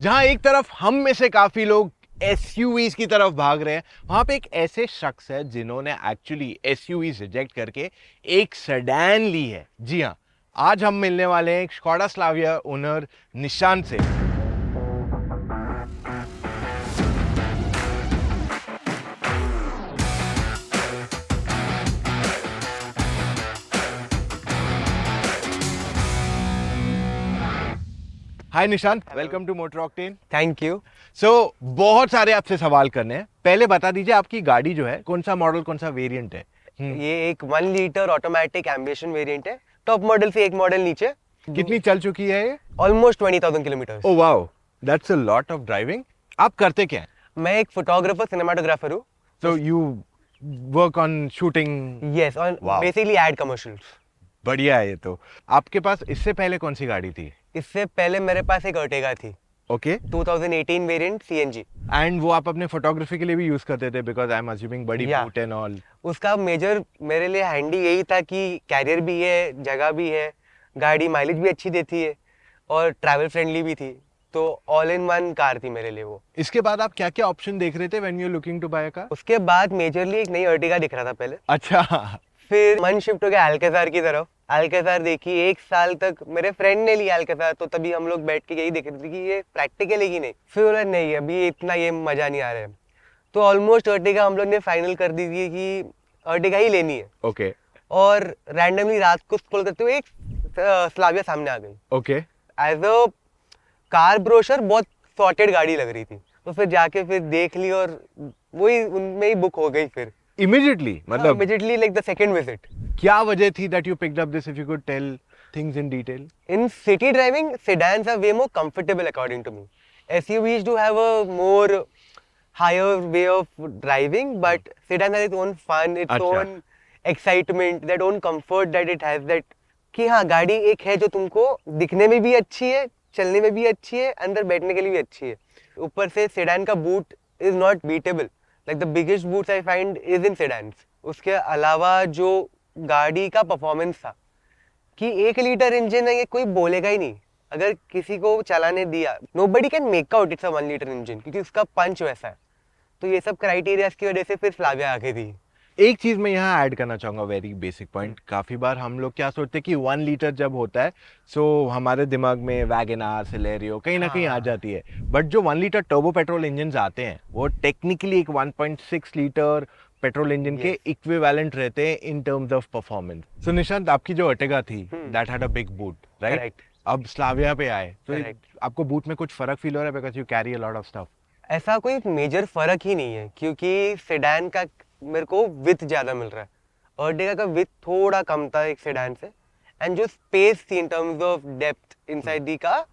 जहां एक तरफ हम में से काफी लोग एसयूवीज की तरफ भाग रहे हैं, वहां पे एक ऐसे शख्स है जिन्होंने एक्चुअली एसयूवीज रिजेक्ट करके एक सेडान ली है। जी हाँ, आज हम मिलने वाले हैं एक स्कोडा स्लाविया ओनर निशान से। Hi Nishant, welcome to Motor Octane. Thank you. बहुत सारे आपसे सवाल करने हैं। पहले बता दीजिए आपकी गाड़ी जो है कौन सा मॉडल, कौन सा वेरिएंट है? ये एक 1 लीटर ऑटोमेटिक एम्बिशन वेरिएंट है। टॉप मॉडल से एक मॉडल नीचे। कितनी चल चुकी है ये? Almost 20,000 kilometre. Oh wow, that's a lot of driving. आप करते क्या हैं? मैं एक फोटोग्राफर सिनेमाटोग्राफर हूँ। So you work on shooting? Yes, और Wow. Basically ad commercials. बढ़िया है ये तो। आपके पास इससे पहले कौन सी गाड़ी थी? इससे पहले मेरे पास एक अर्टिगा थी, ओके। 2018 variant CNG. एंड वो आप अपने फोटोग्राफी के लिए भी यूज करते थे, बिकॉज आई एम अज्यूमिंग बड़ी Yeah. Boot and all. उसका मेजर मेरे लिए हैंडी यही था कि कैरियर भी है, जगह भी है, गाड़ी माइलेज भी अच्छी देती है और ट्रैवल फ्रेंडली भी थी। तो ऑल इन वन कार थी मेरे लिए वो। इसके बाद आप क्या क्या ऑप्शन देख रहे थे when you looking to buy a car? उसके बाद मेजरली एक नई अर्टिगा दिख रहा था पहले। अच्छा। फिर मन शिफ्ट हो गया अल्काजार की तरफ। अल्काजार देखी, एक साल तक मेरे फ्रेंड ने लिया अल्काजार, तो तभी हम लोग बैठ के यही देख रहे थे कि ये प्रैक्टिकल है कि नहीं। फिर बोला नहीं, अभी इतना ये मजा नहीं आ रहा है। तो ऑलमोस्ट अर्टिगा हम लोग ने फाइनल कर दी थी कि अर्टिगा ही लेनी है। ओके और रैंडमली रात को स्क्रॉल करते हुए एक स्लाविया सामने आ गई। Okay. As a car brochure बहुत सॉर्टेड गाड़ी लग रही थी, तो फिर जाके फिर देख ली और वही उनमें ही बुक हो गई। फिर इमीडिएटली, मतलब immediately like the second visit. क्या वजह थी that you picked up this, if you could tell things in detail? In city driving, sedans are way more comfortable according to me. SUVs do have a more higher way of driving, but sedan has its own fun, its अच्छा। own excitement, that own comfort that it has, that कि हाँ गाड़ी एक है जो तुमको दिखने में भी अच्छी है, चलने में भी अच्छी है, अंदर बैठने के लिए भी अच्छी है। ऊपर से सेडान का boot is not beatable, like the biggest boots I find is in sedans. उसके अलावा जो गाड़ी का परफॉर्मेंस था कि 1 लीटर इंजन है, ये कोई बोलेगा ही नहीं अगर किसी को चलाने दिया। Nobody can make out it's a 1 litre engine, क्योंकि उसका पंच वैसा है। तो ये सब क्राइटेरियाज की वजह से फिर स्लाविया आगे थी। एक चीज मैं यहाँ ऐड करना चाहूंगा, वेरी बेसिक पॉइंट। काफी बार हम लोग क्या सोचते हैं कि 1 लीटर जब होता है सो हमारे दिमाग में वैगनआर, सिलेरियो कहीं ना कहीं आ जाती है। बट जो 1 लीटर टर्बो पेट्रोल इंजन आते हैं वो टेक्निकली एक 1.6 लीटर पेट्रोल इंजन के इक्विवेलेंट रहते हैं इन टर्म्स ऑफ परफॉर्मेंस। सो निशांत, आपकी जो अर्टिगा थी that had a big boot, right? Correct. अब स्लाविया पे आए तो Correct. आपको बूट में कुछ फर्क फील हो रहा है because you carry a lot of stuff? ऐसा कोई मेजर फर्क ही नहीं है, क्योंकि सेडान का मेरे को विथ ज्यादा मिल रहा है। अर्टिगा का विथ थोड़ा कम था एक सेडान से, एंड जो स्पेस थी इन terms of depth inside the का,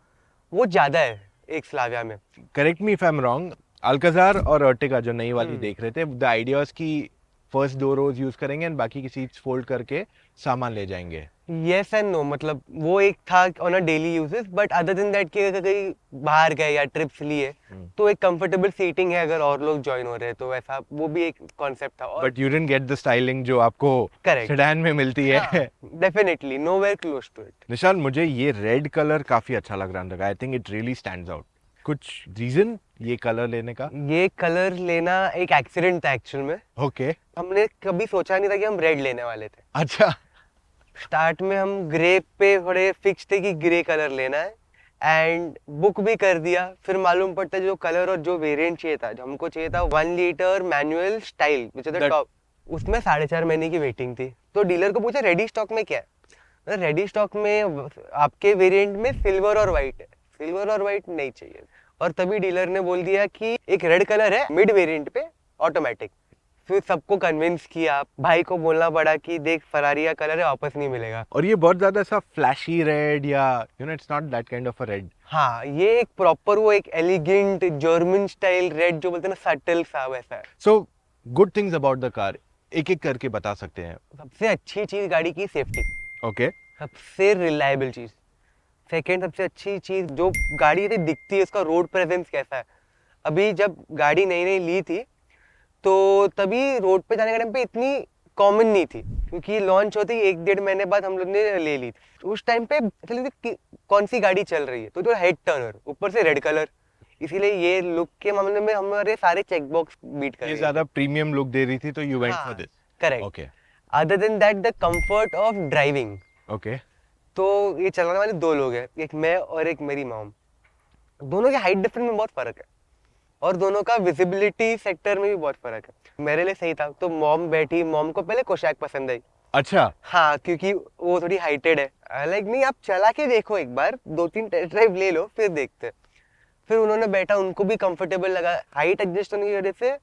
वो ज्यादा है एक स्लाविया में। Correct me if I am wrong, Alcazar और अर्टिगा जो नई वाली देख रहे थे, द आइडिया वाज कि फर्स्ट 2 रोज यूज करेंगे एंड बाकी की सीट्स फोल्ड करके सामान ले जाएंगे। येस एंड नो, मतलब वो एक था on a daily uses, but other than that कि अगर कहीं बाहर गए या ट्रिप्स लिए तो एक कंफर्टेबल सीटिंग है अगर और लोग ज्वाइन हो रहे हैं, तो वैसा वो भी एक कॉन्सेप्ट था। But you didn't get the styling जो आपको Correct. सेडान में मिलती है। Definitely nowhere close to it. Nissan, मुझे ये रेड कलर काफी अच्छा लग रहा था। I think it really stands out. कुछ रीजन ये कलर लेने का? ये कलर लेना एक एक्सीडेंट था एक्चुअल में। ओके। हमने कभी सोचा नहीं था कि हम रेड लेने वाले थे। अच्छा। स्टार्ट में हम ग्रे पे थोड़े फिक्स थे कि ग्रे कलर लेना है, एंड बुक भी कर दिया। फिर मालूम पड़ता है जो कलर और जो वेरिएंट चाहिए था, जो हमको चाहिए था 1 litre manual style which is the top, उसमें 4.5 महीने की वेटिंग थी। तो डीलर को पूछा रेडी स्टॉक में क्या है? रेडी स्टॉक में आपके वेरिएंट में सिल्वर और व्हाइट है, सिल्वर और व्हाइट नहीं चाहिए। और तभी डीलर ने बोल दिया कि एक रेड कलर है मिड वेरिएंट पे ऑटोमेटिक। फिर सबको कन्विंस किया, भाई को बोलना पड़ा कि देख फरारी का कलर है, वापस नहीं मिलेगा। और ये बहुत ज्यादा ऐसा फ्लैशी रेड या you know it's not that kind of a red. हाँ, ये एक प्रॉपर वो एक एलिगेंट जर्मन स्टाइल रेड जो बोलते हैं ना, सटल सा वैसा है। So good things about the car एक एक करके बता सकते हैं? सबसे अच्छी चीज गाड़ी की सेफ्टी, ओके। सबसे रिलायबल चीज। सेकंड सबसे अच्छी चीज जो गाड़ी ऐसे दिखती है, उसका रोड प्रेजेंस कैसा है। अभी जब गाड़ी नई नई ली थी तो तभी रोड पे जाने के टाइम पे इतनी कॉमन नहीं थी, क्योंकि लॉन्च होते ही 1-1.5 महीने बाद हम लोग ने ले ली थी। उस टाइम पे कौन सी गाड़ी चल रही है, तो जो हेड टर्नर ऊपर से रेड कलर, इसीलिए ये लुक के मामले में हमारे सारे चेक बॉक्स बीट कर ये रही ज्यादा प्रीमियम लुक दे रही थी तो यू वेंट हाँ, for this. Correct. Okay other than that the comfort of driving, okay तो ये चलाने वाले दो लोग हैं, एक मैं और एक मेरी मॉम। दोनों के हाइट डिफरेंस में बहुत फर्क है और दोनों का विजिबिलिटी सेक्टर में भी बहुत फर्क है। मेरे लिए सही था, तो मॉम बैठी, मॉम को पहले कोशैक पसंद आई। अच्छा हाँ, क्योंकि वो थोड़ी हाइटेड है। लाइक नहीं, आप चला के देखो एक बार, 2-3 टेस्ट ड्राइव ले लो फिर देखते। फिर उन्होंने बैठा, उनको भी कंफर्टेबल लगा, हाइट एडजस्ट होने की वजह से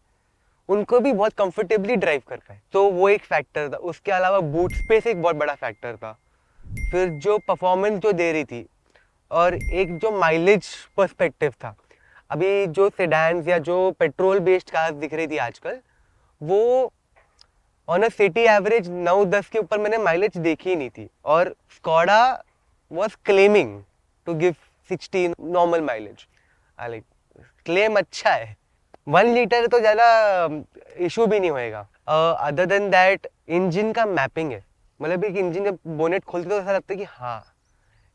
उनको भी बहुत कंफर्टेबली ड्राइव कर पाए, तो वो एक फैक्टर था। उसके अलावा बूट स्पेस एक बहुत बड़ा फैक्टर था। फिर जो परफॉर्मेंस जो दे रही थी और एक जो माइलेज पर्सपेक्टिव था, अभी जो सेडान्स या जो पेट्रोल बेस्ड कार्स दिख रही थी आजकल, वो ऑन अ सिटी एवरेज 9-10 के ऊपर मैंने माइलेज देखी ही नहीं थी। और Skoda was claiming to give 16 normal mileage. Like claim अच्छा है, 1 लीटर तो ज़्यादा इशू भी नहीं होएगा। अदर देन दैट इंजन का मैपिंग है, मतलब एक इंजन जब बोनेट खोलते तो ऐसा लगता है कि हाँ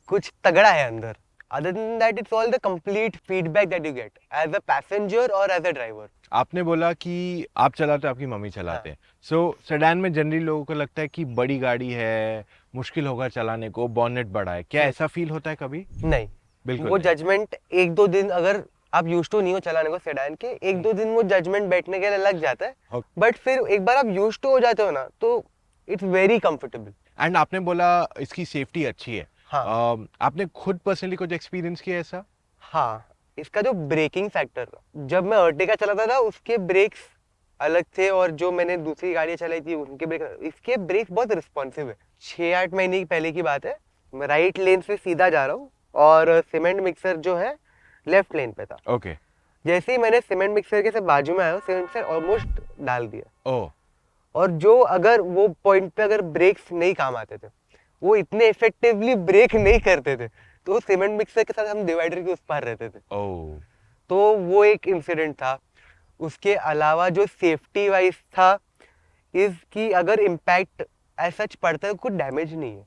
कुछ तगड़ा है अंदर। Other than that it's all the complete feedback that you get as a passenger और एज अ ड्राइवर। आपने बोला कि आप चलाते हो, आपकी मम्मी चलाते हैं। सो सेडान में जनरली लोगों को लगता है कि बड़ी गाड़ी है, मुश्किल होगा चलाने को, बॉनेट बड़ा है, क्या ऐसा फील होता है कभी? नहीं, बिल्कुल वो नहीं। जजमेंट 1-2 दिन, अगर आप यूज टू नहीं हो चलाने को सेडान के, 1-2 दिन वो जजमेंट बैठने के लिए लग जाता है, Okay. बट फिर एक बार आप यूज टू हो जाते हो ना, तो इट्स वेरी कंफर्टेबल। एंड आपने बोला इसकी सेफ्टी अच्छी है। हाँ। आपने खुद पर्सनली कुछ एक्सपीरियंस किया ऐसा? हाँ, इसका जो ब्रेकिंग फैक्टर था, जब मैं अर्टिगा चलाता था उसके ब्रेक्स अलग थे और जो मैंने दूसरी गाड़ियाँ चलाई थी उनके ब्रेक, इसके ब्रेक्स बहुत रिस्पॉन्सिव है। 6-8 महीने की पहले की बात है, मैं राइट लेन से सीधा जा रहा हूँ और सीमेंट मिक्सर जो है लेफ्ट लेन पे था। ओके। जैसे ही मैंने सीमेंट मिक्सर के से बाजू में आया, सीमेंट मिक्सर ऑलमोस्ट डाल दिया। ओह और जो अगर वो पॉइंट पे अगर ब्रेक्स नहीं काम आते थे, वो इतने इफेक्टिवली ब्रेक नहीं करते थे, तो सीमेंट मिक्सर के साथ हम डिवाइडर के उस पार रहते थे। ओह तो वो एक इंसिडेंट था। उसके अलावा जो सेफ्टी वाइज था, इज कि अगर इम्पैक्ट एज सच पड़ता है कुछ डैमेज नहीं है।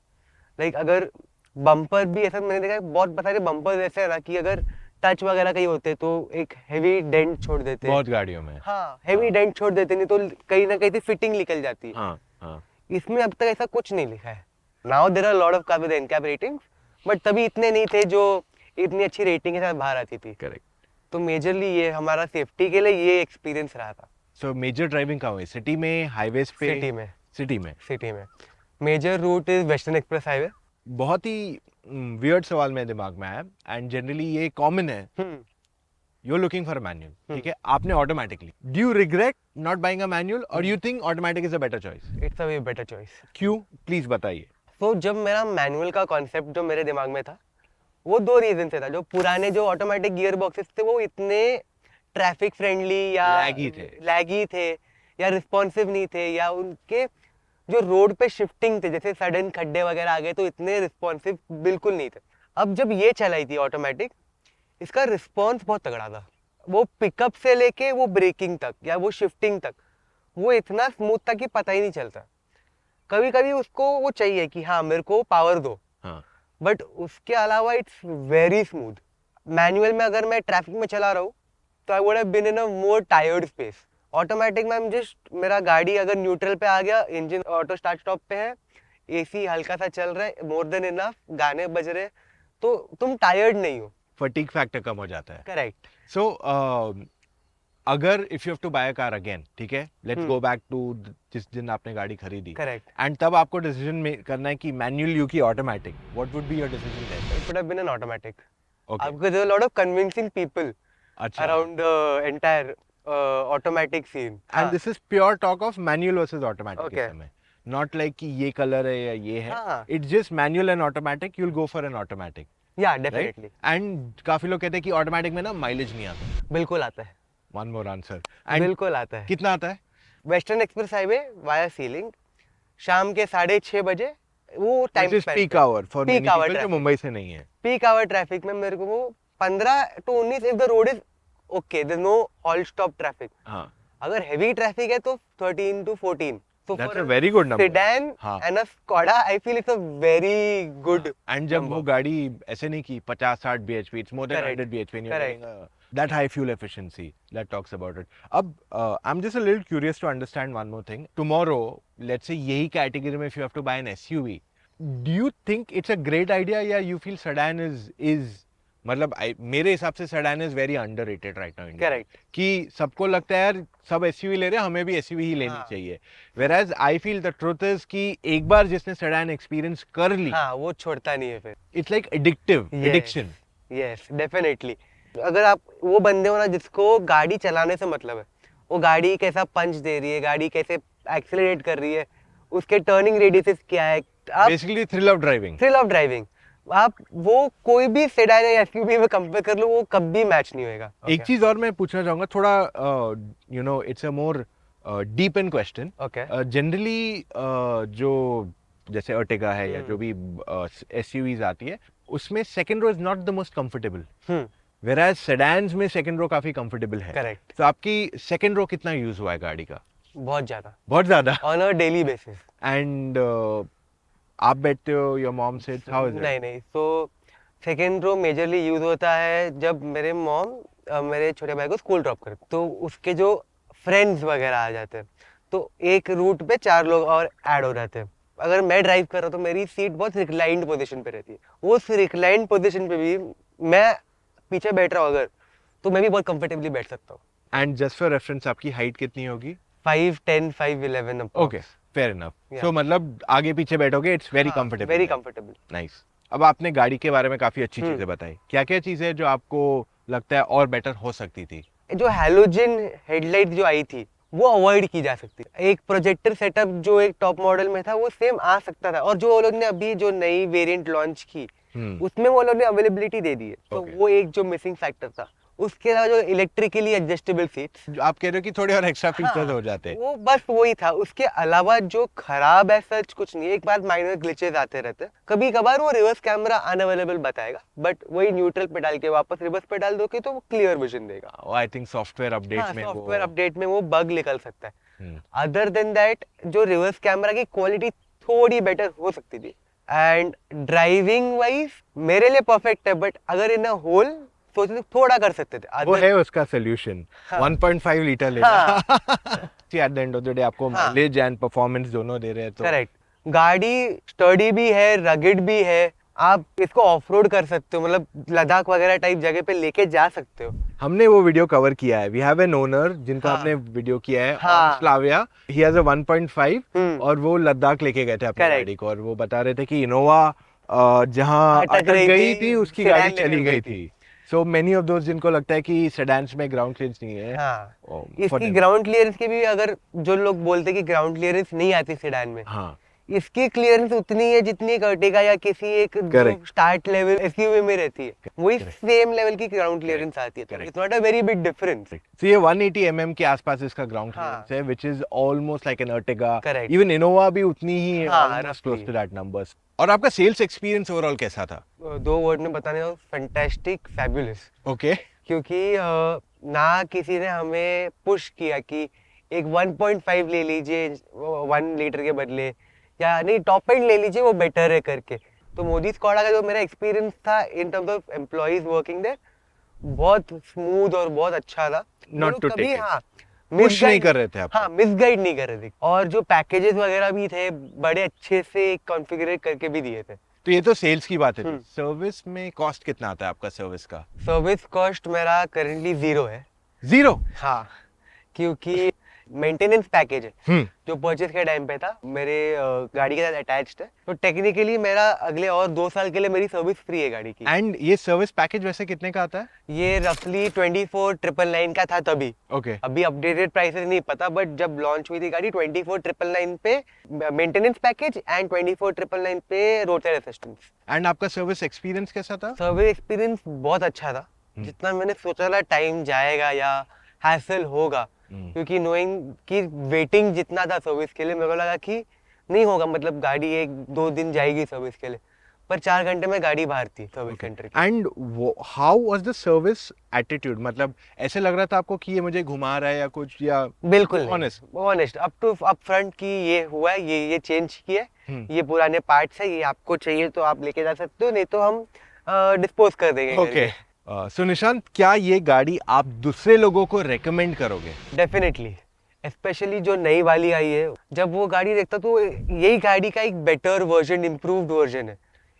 लाइक अगर बम्पर भी ऐसा मैंने देखा है, बहुत सारे बम्पर ऐसे है ना कि अगर टच वगैरह कहीं होते तो एक हेवी डेंट छोड़ देते। बहुत गाड़ियों में। हाँ, हेवी डेंट छोड़ देते, नहीं तो कहीं ना कहीं से फिटिंग निकल जाती। हाँ हाँ। इसमें अब तक ऐसा कुछ नहीं लिखा है। Now there are lot of car with NCAP ratings, but तभी इतने नहीं थे जो इतनी अच्छी रेटिंग के साथ बाहर आती थी। करेक्ट। तो मेजरली ये हमारा सेफ्टी के लिए ये एक्सपीरियंस रहा था। सो मेजर ड्राइविंग कहाँ हुई? सिटी में, हाईवेज पे? सिटी में। सिटी में। सिटी में major route is Western Express Highway. बहुत ही वियर्ड सवाल मेरे दिमाग में आया एंड जनरली ये कॉमन है। You are looking for a manual, ठीक है, आपने automatically, do you regret not buying a manual और you think automatic is a better choice? It's a way better choice. क्यों, प्लीज बताइए। तो जब मेरा मैनुअल का कॉन्सेप्ट जो मेरे दिमाग में था, वो 2 रीजन से था। जो पुराने जो ऑटोमेटिक गियर बॉक्सेस थे वो इतने ट्रैफिक फ्रेंडली या लैगी थे या रिस्पॉन्सिव नहीं थे, या उनके जो रोड पे शिफ्टिंग थे, जैसे सडन खड्डे वगैरह आ गए तो इतने रिस्पॉन्सिव बिल्कुल नहीं थे। अब जब ये चलाई थी ऑटोमेटिक, इसका रिस्पॉन्स बहुत तगड़ा था। वो पिकअप से लेके वो ब्रेकिंग तक या वो शिफ्टिंग तक वो इतना स्मूथ था कि पता ही नहीं चलता। कभी कभी उसको वो चाहिए कि हाँ मेरे को पावर दो, हाँ। बट उसके अलावा इट्स वेरी स्मूथ। मैनुअल में अगर मैं ट्रैफिक में चला रहा हूँ तो I would have been in a more tired space. Automatic में जस्ट मेरा गाड़ी अगर न्यूट्रल पे आ गया, इंजन ऑटो स्टार्ट स्टॉप पे है, एसी हल्का सा चल रहा है, मोर देन इनफ, गाने बज रहे, तो तुम टायर्ड नहीं हो। फटीग फैक्टर कम हो जाता है। करेक्ट। सो अगर if you have to buy a car again, ठीक है, लेट्स गो बैक टू जिस दिन आपने गाड़ी खरीदी, करेक्ट। एंड तब आपको डिसीजन करना है कि मैनुअल यू की automatic, what would be your decision then? It would have been an automatic. Okay. आपको there are lot of convincing people अच्छा। Around the entire automatic scene. And this is pure talk of manual versus automatic Okay. इस समय, not like कि ये colour है या ये है, हाँ। It's just manual and automatic, you will go for an automatic, या राइट? डेफिनेटली। एंड काफी लोग कहते हैं कि ऑटोमेटिक में ना माइलेज नहीं आता। बिल्कुल आता है। One more answer. एंड बिल्कुल आता है। कितना आता है? Western Express highway via ceiling, शाम के 6:30 बजे, वो time peak hour for many people जो ट्रैफिक। मुंबई से नहीं है। पीक आवर ट्रैफिक में मेरे को वो 15 to 19 if the road is okay, there no halt stop traffic. हाँ, अगर हेवी ट्रैफिक है तो 13 to 14। So that's for a very good number. sedan हाँ। and a Skoda, I feel it's a very good and जब वो number. गाड़ी ऐसे नहीं कि 50-60 bhp, it's more than Correct. 100 bhp, and you're Correct. getting a that high fuel efficiency that talks about it. Ab I'm just a little curious to understand one more thing. Tomorrow, let's say यही category में if you have to buy an SUV, do you think it's a great idea या you feel sedan is मतलब मेरे हिसाब से sedan is very underrated right now in India. Correct. कि सबको लगता है यार सब SUV ले रहे हैं, हमें भी SUV ही लेनी चाहिए. Whereas I feel the truth is कि एक बार जिसने sedan experience कर ली, हाँ, वो छोड़ता नहीं है फिर. it's like addictive, addiction. Yes, definitely. अगर आप वो बंदे हो ना जिसको गाड़ी चलाने से मतलब है, वो गाड़ी कैसा पंच दे रही है, गाड़ी कैसे एक्सेलरेट कर रही है, उसके टर्निंग रेडियसेस क्या है, आप Basically thrill of driving. Thrill of driving, आप वो कोई भी सेडान या एसयूवी में कंपेयर कर लो, वो कभी मैच नहीं होएगा. एक चीज और मैं पूछना चाहूंगा थोड़ा, you know it's a more deep in question. Okay. Generally जो जैसे अर्टिगा है या जो भी एसयूवीज आती है, उसमें second row is not the most comfortable, whereas sedans में सेकंड रो काफी कंफर्टेबल है. करेक्ट. तो आपकी सेकंड रो कितना यूज हुआ है गाड़ी का? बहुत ज्यादा on a daily basis. And आप बैठते हो, your mom said how is it? नहीं, तो सेकेंड रो मेजरली यूज होता है जब मेरे मॉम मेरे छोटे भाई को स्कूल ड्रॉप करते, तो उसके जो फ्रेंड्स वगैरह आ जाते हैं, तो एक रूट पे 4 लोग और ऐड हो जाते हैं. अगर मैं ड्राइव कर रहा हूँ तो मेरी सीट बहुत रिक्लाइंड पोजीशन पे रहती है. उस रिक्लाइंड पोजीशन पे भी मैं पीछे बैठ रहा हूँ अगर, तो मैं भी बहुत कंफर्टेबली बैठ सकता हूँ. एंड जस्ट फॉर रेफरेंस, आपकी हाइट कितनी होगी? 5'10", 5'11". Okay, fair enough. Yeah. सो मतलब आगे पीछे बैठोगे, it's very comfortable. Very comfortable. Nice. अब आपने गाड़ी के बारे में काफी अच्छी चीजें बताई. क्या क्या चीजें जो आपको लगता है और बेटर हो सकती थी? जो हैलोजन हेडलाइट जो आई थी वो अवॉइड की जा सकती है. एक प्रोजेक्टर सेटअप जो एक टॉप मॉडल में था वो सेम आ सकता था, और जो वो लोग ने अभी जो नई वेरिएंट लॉन्च की उसमें वो लोग ने अवेलेबिलिटी दे दी है. तो वो एक जो मिसिंग फैक्टर था. उसके अलावा जो इलेक्ट्रिकली एडजस्टेबल सीट्स, आप कह रहे हो कि थोड़े और एक्स्ट्रा फीचर्स हो जाते. वो बस वही था. उसके अलावा जो खराब है सच कुछ नहीं. एक बार माइनर ग्लिचेस आते रहते हैं, कभी कभार वो रिवर्स कैमरा अनअवेलेबल बताएगा, बट वही न्यूट्रल पे डाल के वापस रिवर्स पे डाल दोगे तो वो क्लियर विजन देगा. आई थिंक सॉफ्टवेयर अपडेट में वो बग निकल सकता है. अदर देन दैट जो रिवर्स कैमरा की क्वालिटी थोड़ी बेटर हो सकती थी. एंड ड्राइविंग वाइज मेरे लिए परफेक्ट है, बट अगर इन अ होल सोचते थोड़ा कर सकते थे. वो है उसका सोल्यूशन. 1.5 लीटर लेना. Eight the end of the day आपको माइलेज एंड परफॉर्मेंस दोनों दे रहे हैं. तो करेक्ट. गाड़ी स्टडी भी है, रगेड भी है. आप इसको ऑफ रोड कर सकते हो, मतलब लद्दाख वगैरह टाइप जगह पे लेके जा सकते हो. हमने वो वीडियो कवर किया है. वी हैव एन ओनर जिनका हमने वीडियो किया है, स्लाविया. ही हैज अ 1.5 और वो लद्दाख लेके गए थे अपनी गाड़ी को, और वो बता रहे थे कि इनोवा जहाँ अटक गई थी उसकी गाड़ी चली गई थी. So many of those जिनको लगता है कि सेडान्स में ग्राउंड क्लियरेंस नहीं है. हाँ. इसकी ग्राउंड क्लियरेंस के भी, अगर जो लोग बोलते हैं कि ग्राउंड क्लियरेंस नहीं आती सेडान में, हाँ, इसकी क्लियरेंस उतनी है जितनी एक अर्टिगा या किसी एक स्टार्ट लेवल एसयूवी में रहती है. वही सेम लेवल की ग्राउंड क्लियरेंस आती है. It's not a very big difference. So ये 180 mm के आसपास इसका ग्राउंड क्लियरेंस है, which is almost like an Ertiga. Even Innova भी उतनी ही है, almost close to that numbers. और आपका सेल्स एक्सपीरियंस ओवरऑल कैसा था? 2 वर्ड में बताने जाओ, फैंटास्टिक, फैबुलस. ओके. क्योंकि ना किसी ने हमें पुश किया कि एक 1.5 ले लीजिए 1 लीटर के बदले, या नहीं टॉप एंड ले लीजिए वो बेटर है करके. तो मोदी स्कॉडा का जो मेरा एक्सपीरियंस था in terms of employees working there, बहुत स्मूथ और बहुत अच्छा था. Not to take it. हाँ, पुश नहीं कर रहे थे आप. हाँ, मिसगाइड नहीं कर रहे थे. और जो पैकेजेस वगैरह भी थे बड़े अच्छे से कॉन्फ़िगरेट करके भी दिए थे. तो ये तो सेल्स की बात है. सर्विस में कॉस्ट कितना आता है आपका सर्विस का? सर्विस कॉस्ट मेरा करंटली 0 है. 0? हाँ, क्योंकि मेंटेनेंस पैकेज है जो परचेज के टाइम पे था, मेरे गाड़ी के साथ अटैच्ड है. तो टेक्निकली मेरा अगले और 2 साल के लिए मेरी सर्विस फ्री है गाड़ी की. एंड ये सर्विस पैकेज वैसे कितने का आता है? ये रफली 24,999 का था तभी. ओके. अभी अपडेटेड प्राइसेस नहीं पता, बट जब लॉन्च हुई थी गाड़ी 24,999 पे मेंटेनेंस पैकेज एंड 24,999 पे रोड साइड असिस्टेंस. एंड आपका सर्विस एक्सपीरियंस कैसा था? सर्विस एक्सपीरियंस बहुत अच्छा था. जितना मैंने सोचा था टाइम जाएगा या हैसल होगा, क्योंकि नोइंग कि वेटिंग जितना था सर्विस के लिए, मेरे को लगा कि नहीं होगा, मतलब गाड़ी 1-2 दिन जाएगी सर्विस के लिए, पर 4 घंटे में गाड़ी बाहर थी सर्विस सेंटर की. And how was the service attitude? मतलब ऐसे लग रहा था आपको कि ये मुझे घुमा रहा है या कुछ, या बिल्कुल ऑनेस्ट अप फ्रंट की ये हुआ है, ये चेंज किया है, ये पुराने पार्ट्स है, ये आपको चाहिए तो आप लेके जा सकते हो, नहीं तो हम डिस्पोज कर देंगे. ओके. सो निशांत, क्या ये गाड़ी आप दूसरे लोगों को रेकमेंड करोगे? डेफिनेटली, स्पेशली जो नई वाली आई है, जब वो गाड़ी देखता तो यही गाड़ी का एक बेटर वर्जन, इम्प्रूव्ड वर्जन है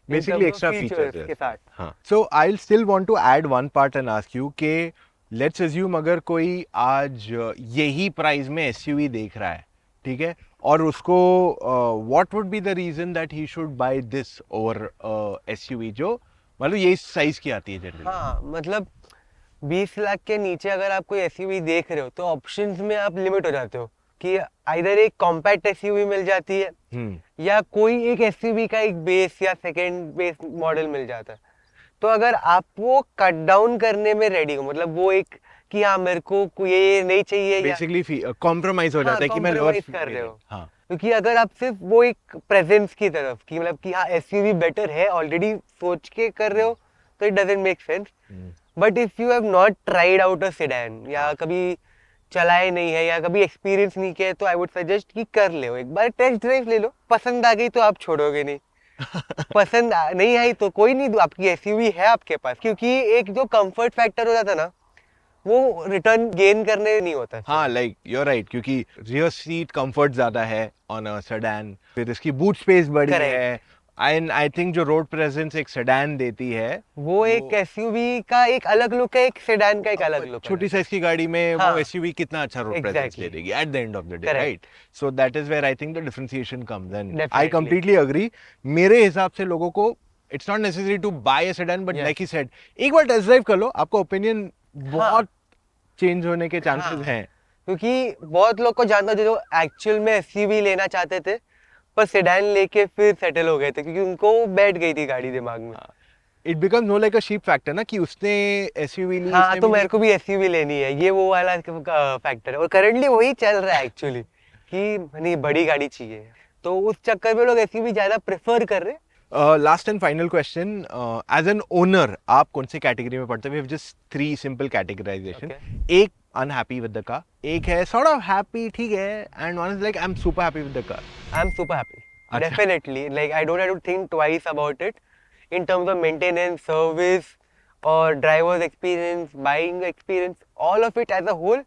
बेसिकली एक्स्ट्रा फीचर्स के साथ। हाँ, so I still want to add one part and ask you के लेट्स अज्यूम अगर कोई आज यही प्राइस में एसयूवी देख रहा है, ठीक है, और उसको what would be the reason that he should buy this over SUV जो मतलब यही साइज की आती है जनरली? हाँ, मतलब 20 लाख के नीचे अगर आप कोई एसयूवी देख रहे हो तो ऑप्शंस में आप लिमिट हो जाते हो कि आइदर एक कॉम्पैक्ट एसयूवी मिल जाती है या कोई एक एसयूवी का एक बेस या सेकेंड बेस मॉडल मिल जाता है। तो अगर आप वो कट डाउन करने में रेडी हो, मतलब वो एक कि हाँ मेरे को ये नहीं चाहिए, बेसिकली कॉम्प्रोमाइज हो जाता है कि मैं लोअर कर रहे हो। हाँ, क्योंकि अगर आप सिर्फ वो एक प्रेजेंस की तरफ कि मतलब कि हाँ एसयूवी बेटर है ऑलरेडी सोच के कर रहे हो तो it doesn't make sense. But if you have not tried out a sedan या कभी चलाए नहीं है या कभी एक्सपीरियंस नहीं किया है तो आई वुड सजेस्ट कि कर ले, एक बार टेस्ट ड्राइव ले लो, पसंद आ गई तो आप छोड़ोगे नहीं, पसंद नहीं आई तो कोई नहीं, आपकी एसयूवी है आपके पास। क्योंकि एक जो कंफर्ट फैक्टर हो जाता ना वो रिटर्न गेन करने नहीं होता। हाँ, लाइक यू आर राइट, क्योंकि रियर सीट कंफर्ट ज्यादा है ऑन अ सेडान, फिर इसकी बूट स्पेस बड़ी है, एंड आई थिंक जो रोड प्रेजेंस एक सेडान देती है वो एक एसयूवी का एक अलग लुक है, एक सेडान का एक अलग लुक है। छोटी साइज की गाड़ी में वो एसयूवी कितना अच्छा रोड प्रेजेंस दे देगी at the end of the day, right? So that is where I think the differentiation comes and I completely agree. मेरे हिसाब से लोगों को it's not necessary to buy a sedan, but like he said एक बार test drive कर लो, आपका opinion बहुत चेंज होने के चांसेस हैं। क्योंकि बहुत लोग को जानता जो एक्चुअल में एसयूवी लेना चाहते थे पर सेडान लेके फिर सेटल हो गए थे क्योंकि उनको बैठ गई थी गाड़ी दिमाग में। It becomes know like a sheep factor ना कि उसने एसयूवी ली, हाँ तो मेरे को भी एसयूवी लेनी है, ये वो वाला फैक्टर है और करंटली वही चल रहा है एक्चुअली कि नहीं बड़ी गाड़ी चाहिए, तो उस चक्कर में लोग एसयूवी ज्यादा प्रेफर कर रहे हैं। Last and final question, as an owner आप कौन सी कैटेगरी में पढ़ते हो? We have just 3 simple categorization. एक अनहैपी विद द कार, एक है सॉर्ट ऑफ हैप्पी, ठीक है, and one is like I am super happy with the car. I am super happy, definitely, like I don't have to think twice about it in terms of maintenance, service or driver's experience, buying experience, all of it as a whole,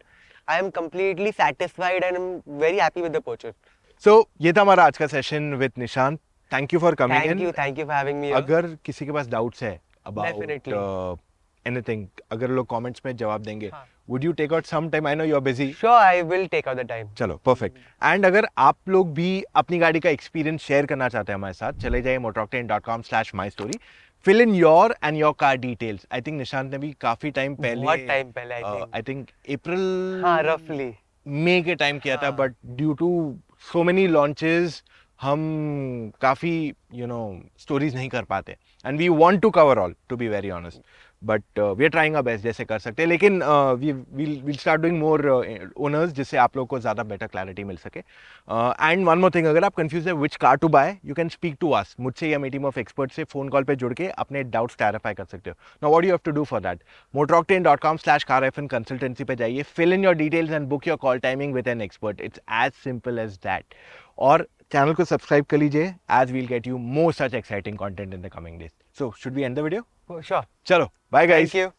I am completely satisfied and I'm very happy with the purchase. So ये था हमारा आज का session with Nishant. Thank you for coming in. Thank you for having me. अगर किसी के पास doubts है about anything, अगर लोग कमेंट्स में जवाब देंगे, would you take out some time? I know you are busy. Sure, I will take out the time. चलो, perfect. And अगर आप लोग भी अपनी गाड़ी का एक्सपीरियंस शेयर करना चाहते हैं हमारे साथ, चले जाइए motoroctane.com/mystory, fill in your and your car details. I think Nishant ने भी काफी टाइम पहले, बहुत टाइम पहले, I think अप्रैल, हाँ रफली मई के टाइम किया था, but due to so many launches हम काफी स्टोरीज नहीं कर पाते, and we want to cover all, to be very honest, but we are trying our best जैसे कर सकते हैं, लेकिन we'll start doing more owners जिससे आप लोग को ज़्यादा बेटर क्लैरिटी मिल सके। एंड वन मोर थिंग, अगर आप कंफ्यूज है which car to buy, you can speak to us, मुझसे या मेरी टीम ऑफ एक्सपर्ट से फ़ोन कॉल पे जुड़ के अपने डाउट्स क्लैरिफाई कर सकते हो। Now what you have to do for that, motoroctane.com/car-consultancy पे जाइए, fill in your details and book your call timing with an expert. It's as simple as that. और चैनल को सब्सक्राइब कर लीजिए, as we'll get you more such exciting content in the coming days. So should we end the video? Sure. चलो, bye guys. Thank you.